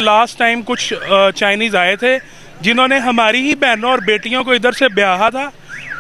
Last time कुछ Chinese आए थे जिन्होंने हमारी ही बहनों और बेटियों को इधर से ब्याहा था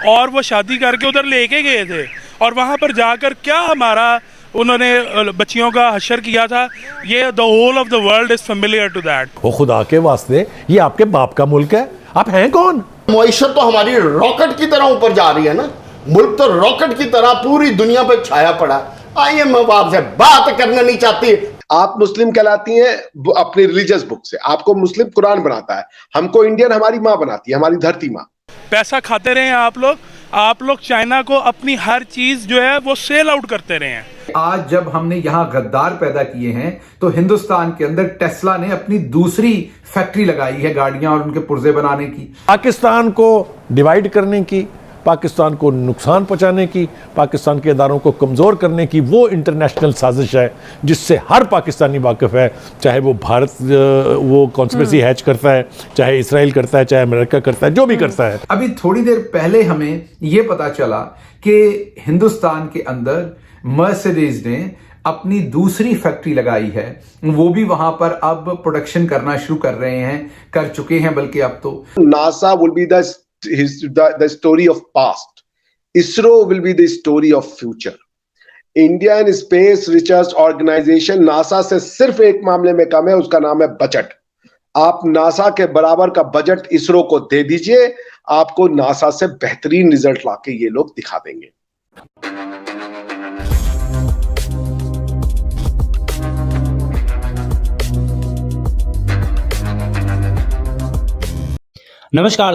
और वो शादी करके उधर लेके गए थे और वहाँ पर जाकर क्या हमारा उन्होंने बच्चियों का हशर किया था। ये the whole of the world is familiar to that. वो खुदा के वास्ते ये आपके बाप का मुल्क है, आप हैं कौन? मईशत तो हमारी रॉकेट की तरह ऊपर जा रही है ना, मुल्क तो रॉकेट की तरह पूरी दुनिया पर छाया पड़ा। आइए, मैं आपसे बात करना नहीं चाहती। आप मुस्लिम कहलाती हैं अपनी रिलीजियस बुक से, आपको मुस्लिम कुरान बनाता है, हमको इंडियन हमारी माँ बनाती है, हमारी धरती माँ। पैसा खाते रहे आप लोग चाइना को अपनी हर चीज जो है वो सेल आउट करते रहे हैं। आज जब हमने यहां गद्दार पैदा किए हैं तो हिंदुस्तान के अंदर टेस्ला ने अपनी दूसरी फैक्ट्री लगाई है गाड़ियां और उनके पुर्जे बनाने की। पाकिस्तान को डिवाइड करने की, पाकिस्तान को नुकसान पहुंचाने की, पाकिस्तान के इदारों को कमज़ोर करने की वो इंटरनेशनल साजिश है जिससे हर पाकिस्तानी वाकिफ है। चाहे वो भारत वो कॉन्स्पिरेसी हैच करता है, चाहे इसराइल करता है, चाहे अमेरिका करता है, जो भी करता है। अभी थोड़ी देर पहले हमें ये पता चला कि हिंदुस्तान के अंदर मर्सिडीज ने अपनी दूसरी फैक्ट्री लगाई है, वो भी वहां पर अब प्रोडक्शन करना शुरू कर रहे हैं, कर चुके हैं बल्कि अब तो। NASA will be the story of past. ISRO will be the story of future. Indian Space Research Organization NASA से सिर्फ एक मामले में कम है, उसका नाम है बजट। आप नासा के बराबर का बजट इसरो को दे दीजिए, आपको नासा से बेहतरीन रिजल्ट लाके ये लोग दिखा देंगे। नमस्कार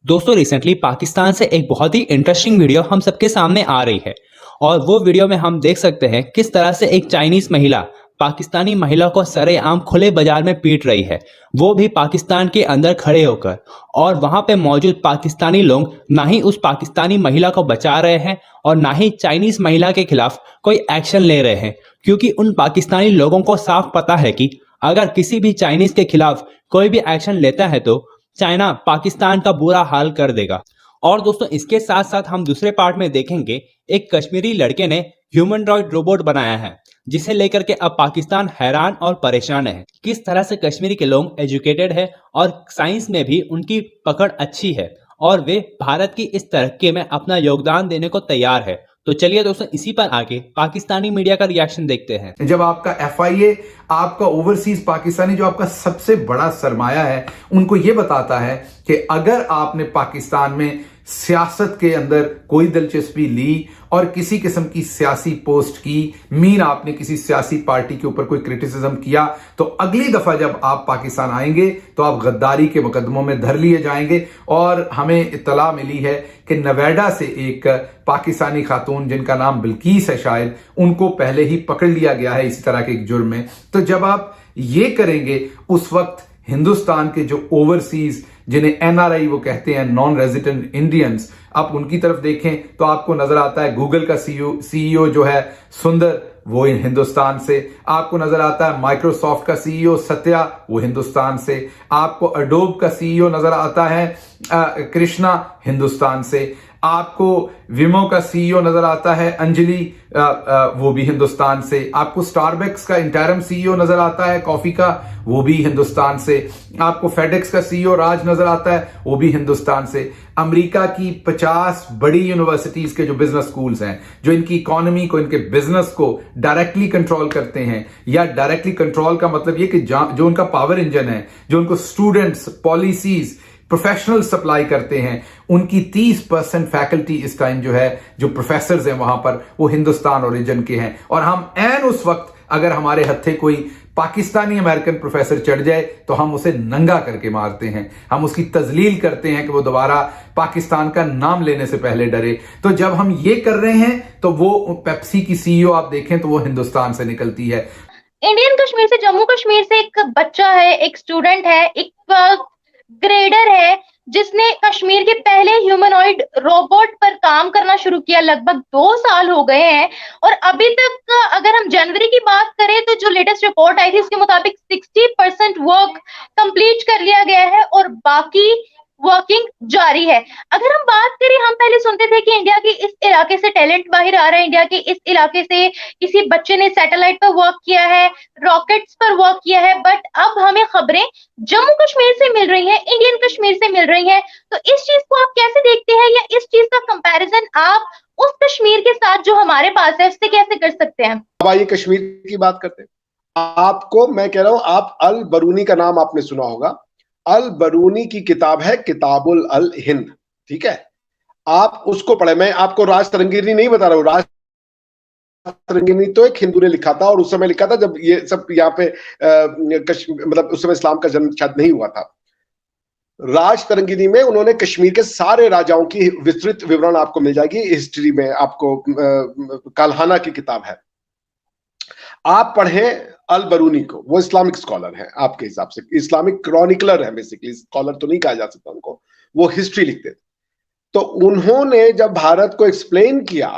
दोस्तों रिसेंटली पाकिस्तान से एक बहुत ही इंटरेस्टिंग वीडियो हम सबके सामने आ रही है और वो वीडियो में हम देख सकते हैं किस तरह से एक चाइनीज महिला पाकिस्तानी महिला को सरेआम खुले बाजार में पीट रही है, वो भी पाकिस्तान के अंदर खड़े होकर। और वहां पे मौजूद पाकिस्तानी लोग ना ही उस पाकिस्तानी महिला को बचा रहे हैं और ना ही चाइनीज महिला के खिलाफ कोई एक्शन ले रहे हैं, क्योंकि उन पाकिस्तानी लोगों को साफ पता है कि अगर किसी भी चाइनीज के खिलाफ कोई भी एक्शन लेता है तो चाइना पाकिस्तान का बुरा हाल कर देगा। और दोस्तों इसके साथ साथ हम दूसरे पार्ट में देखेंगे एक कश्मीरी लड़के ने ह्यूमनॉइड रोबोट बनाया है, जिसे लेकर के अब पाकिस्तान हैरान और परेशान है। किस तरह से कश्मीरी के लोग एजुकेटेड है और साइंस में भी उनकी पकड़ अच्छी है और वे भारत की इस तरक्की में अपना योगदान देने को तैयार है। तो चलिए दोस्तों इसी पर आगे पाकिस्तानी मीडिया का रिएक्शन देखते हैं। जब आपका FIA, आपका ओवरसीज पाकिस्तानी जो आपका सबसे बड़ा सरमाया है, उनको यह बताता है कि अगर आपने पाकिस्तान में सियासत के अंदर कोई दिलचस्पी ली और किसी किस्म की सियासी पोस्ट की, मीन आपने किसी सियासी पार्टी के ऊपर कोई क्रिटिसिज्म किया, तो अगली दफा जब आप पाकिस्तान आएंगे तो आप गद्दारी के मुकदमों में धर लिए जाएंगे। और हमें इत्तला मिली है कि नवेडा से एक पाकिस्तानी खातून जिनका नाम बिल्कीस है शायद, उनको पहले ही पकड़ लिया गया है इसी तरह के एक जुर्म में। तो जब आप ये करेंगे उस वक्त हिंदुस्तान के जो ओवरसीज, जिन्हें NRI वो कहते हैं, नॉन रेजिडेंट इंडियंस, आप उनकी तरफ देखें तो आपको नजर आता है गूगल का CEO जो है सुंदर, वो हिंदुस्तान से। आपको नजर आता है माइक्रोसॉफ्ट का CEO सत्या, वो हिंदुस्तान से। आपको अडोब का CEO नजर आता है कृष्णा, हिंदुस्तान से। आपको विमो का CEO नजर आता है अंजलि, वो भी हिंदुस्तान से। आपको स्टारबक्स का इंटरम CEO नजर आता है कॉफी का, वो भी हिंदुस्तान से। आपको फेडेक्स का CEO राज नजर आता है, वो भी हिंदुस्तान से। अमेरिका की 50 बड़ी यूनिवर्सिटीज के जो बिजनेस स्कूल्स हैं, जो इनकी इकोनॉमी को, इनके बिजनेस को डायरेक्टली कंट्रोल करते हैं, या डायरेक्टली कंट्रोल का मतलब ये कि जो उनका पावर इंजन है, जो उनको स्टूडेंट्स, पॉलिसीज, प्रोफेशनल सप्लाई करते हैं, उनकी 30% फैकल्टी इस टाइम जो है, जो प्रोफेसर्स हैं वहां पर, वो हिंदुस्तान ओरिजिन के हैं। और हम एन उस वक्त अगर हमारे हत्थे कोई पाकिस्तानी अमेरिकन प्रोफेसर चढ़ जाए तो हम उसे नंगा करके मारते हैं, हम उसकी तजलील करते हैं कि वो दोबारा पाकिस्तान का नाम लेने से पहले डरे। तो जब हम ये कर रहे हैं तो वो पेप्सी की CEO आप देखें तो वो हिंदुस्तान से निकलती है। इंडियन कश्मीर से, जम्मू कश्मीर से एक बच्चा है, एक स्टूडेंट है, एक ग्रेडर है, जिसने कश्मीर के पहले ह्यूमनॉइड रोबोट पर काम करना शुरू किया। लगभग 2 साल हो गए हैं और अभी तक अगर हम जनवरी की बात करें तो जो लेटेस्ट रिपोर्ट आई थी उसके मुताबिक 60% वर्क कंप्लीट कर लिया गया है और बाकी वर्किंग जारी है। अगर हम बात करें, हम पहले सुनते थे कि इंडिया के इस इलाके से टैलेंट बाहर आ रहा है, इंडिया के इस इलाके से किसी बच्चे ने सैटेलाइट पर वर्क किया है, रॉकेट्स पर वर्क किया है, बट अब हमें खबरें जम्मू कश्मीर से मिल रही हैं, इंडियन कश्मीर से मिल रही हैं। तो इस चीज को आप कैसे देखते हैं, या इस चीज का कंपैरिजन आप उस कश्मीर के साथ जो हमारे पास है उससे कैसे कर सकते हैं? अब आइए कश्मीर की बात करते हैं। आपको मैं कह रहा हूं, आप अल बरूनी का नाम आपने सुना होगा। अल बरूनी की किताब है किताबुल अल हिंद, ठीक है, आप उसको पढ़े। मैं आपको राज तरंगिनी नहीं बता रहा हूं, राज तरंगिनी तो एक हिंदू ने लिखा था, और उस समय लिखा था जब ये सब यहाँ पे मतलब उस समय इस्लाम का जन्म शायद नहीं हुआ था। राज तरंगिनी में उन्होंने कश्मीर के सारे राजाओं की विस्तृत विवरण आपको मिल जाएगी हिस्ट्री में। आपको काल्हाना की किताब है, आप पढ़ें अल बरूनी को। वो इस्लामिक स्कॉलर है, आपके हिसाब से इस्लामिक क्रॉनिकलर है, बेसिकली स्कॉलर तो नहीं कहा जा सकता उनको, वो हिस्ट्री लिखते थे। तो उन्होंने जब भारत को एक्सप्लेन किया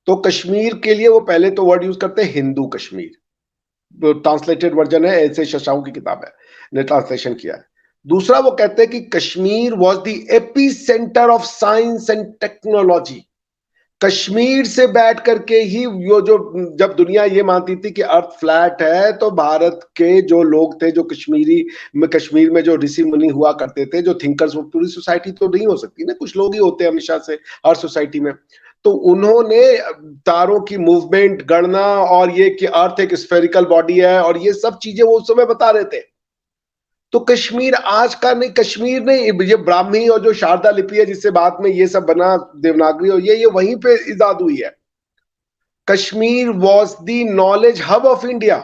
तो कश्मीर के लिए वो पहले तो वर्ड यूज करते हैं हिंदू कश्मीर, ट्रांसलेटेड वर्जन है, ऐसे शशाऊ की किताब है, ने ट्रांसलेशन किया है। दूसरा वो कहते हैं कि Kashmir was the AP centre of science and technology. Kashmir से बैठ करके ही वो जो, जब दुनिया ये मानती थी कि अर्थ फ्लैट है, तो भारत के जो लोग थे, जो कश्मीर में जो ऋषि मुनि हुआ करते थे, जो थिंकर्स, वो पूरी सोसाइटी तो नहीं हो सकती ना, कुछ लोग ही होते हैं हमेशा से हर सोसाइटी में। तो उन्होंने तारों की मूवमेंट, गणना, और ये कि अर्थ एक स्फेरिकल बॉडी है, और ये सब चीजें वो उस समय बता रहे थे। तो कश्मीर आज का नहीं, कश्मीर नहीं, ये ब्राह्मी और जो शारदा लिपि है जिससे बाद में ये सब बना, देवनागरी, और ये वहीं पे इजाद हुई है। Kashmir was the knowledge hub of India.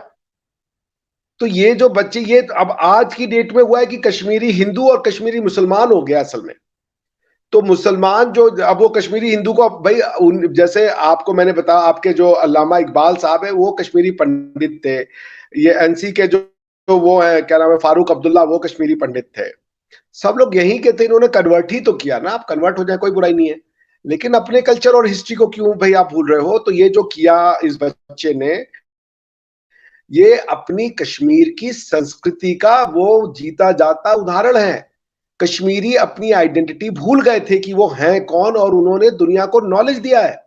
तो ये जो बच्चे, ये अब आज की डेट में हुआ है कि कश्मीरी हिंदू और कश्मीरी मुसलमान हो गया असल में। तो मुसलमान जो, अब वो कश्मीरी हिंदू को भाई, जैसे आपको मैंने बताया, आपके जो अल्लामा इकबाल साहब है वो कश्मीरी पंडित थे, ये एनसी के जो वो है, क्या नाम है, फारूक अब्दुल्ला, वो कश्मीरी पंडित थे। सब लोग यहीं के थे, इन्होंने कन्वर्ट ही तो किया ना। आप कन्वर्ट हो जाए कोई बुराई नहीं है, लेकिन अपने कल्चर और हिस्ट्री को क्यों भाई आप भूल रहे हो? तो ये जो किया इस बच्चे ने, ये अपनी कश्मीर की संस्कृति का वो जीता जाता उदाहरण है। कश्मीरी अपनी आइडेंटिटी भूल गए थे कि वो हैं कौन, और उन्होंने दुनिया को नॉलेज दिया है।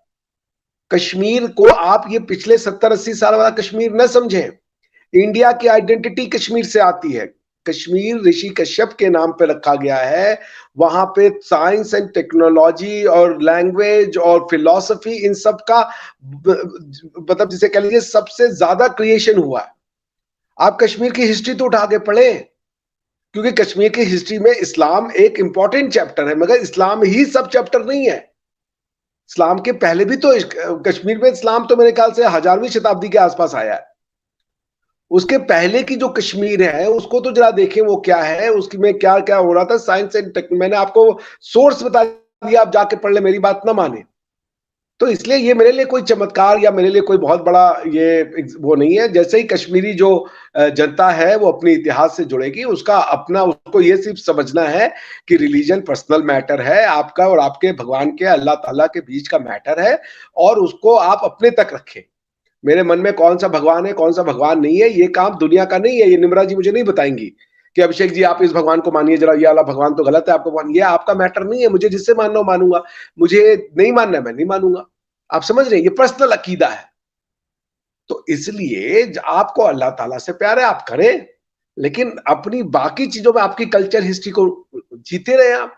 कश्मीर को आप ये पिछले 70-80 साल वाला कश्मीर न समझें। इंडिया की आइडेंटिटी कश्मीर से आती है। कश्मीर ऋषि कश्यप के नाम पे रखा गया है। वहां पे साइंस एंड टेक्नोलॉजी और लैंग्वेज और फिलॉसफी, इन सब का मतलब जिसे कह लीजिए सबसे ज्यादा क्रिएशन हुआ है। आप कश्मीर की हिस्ट्री तो उठा के पढ़े, क्योंकि कश्मीर की हिस्ट्री में इस्लाम एक इंपॉर्टेंट चैप्टर है, मगर इस्लाम ही सब चैप्टर नहीं है। इस्लाम के पहले भी तो कश्मीर में इस्लाम तो मेरे ख्याल से 1000वीं शताब्दी के आसपास आया है। उसके पहले की जो कश्मीर है उसको तो जरा देखें वो क्या है, उसकी में क्या क्या हो रहा था। साइंस एंड टेक, मैंने आपको सोर्स बता दिया, आप जाके पढ़ ले, मेरी बात ना माने। तो इसलिए ये मेरे लिए कोई चमत्कार या मेरे लिए कोई बहुत बड़ा ये वो नहीं है। जैसे ही कश्मीरी जो जनता है वो अपने इतिहास से जुड़ेगी, उसका अपना, उसको ये सिर्फ समझना है कि रिलीजन पर्सनल मैटर है, आपका और आपके भगवान के, अल्लाह ताला के बीच का मैटर है, और उसको आप अपने तक रखें। मेरे मन में कौन सा भगवान है, कौन सा भगवान नहीं है, ये काम दुनिया का नहीं है। ये निम्रा जी मुझे नहीं बताएंगी कि अभिषेक जी आप इस भगवान को मानिए, जरा ये वाला भगवान तो गलत है, आपको मानिए। ये आपका मैटर नहीं है। मुझे जिससे मानना हो मानूंगा, मुझे नहीं मानना है मैं नहीं मानूंगा। आप समझ रहे हैं, ये पर्सनल अकीदा है। तो इसलिए आपको अल्लाह ताला से प्यार है, आप करें, लेकिन अपनी बाकी चीजों में आपकी कल्चर हिस्ट्री को जीते रहे आप।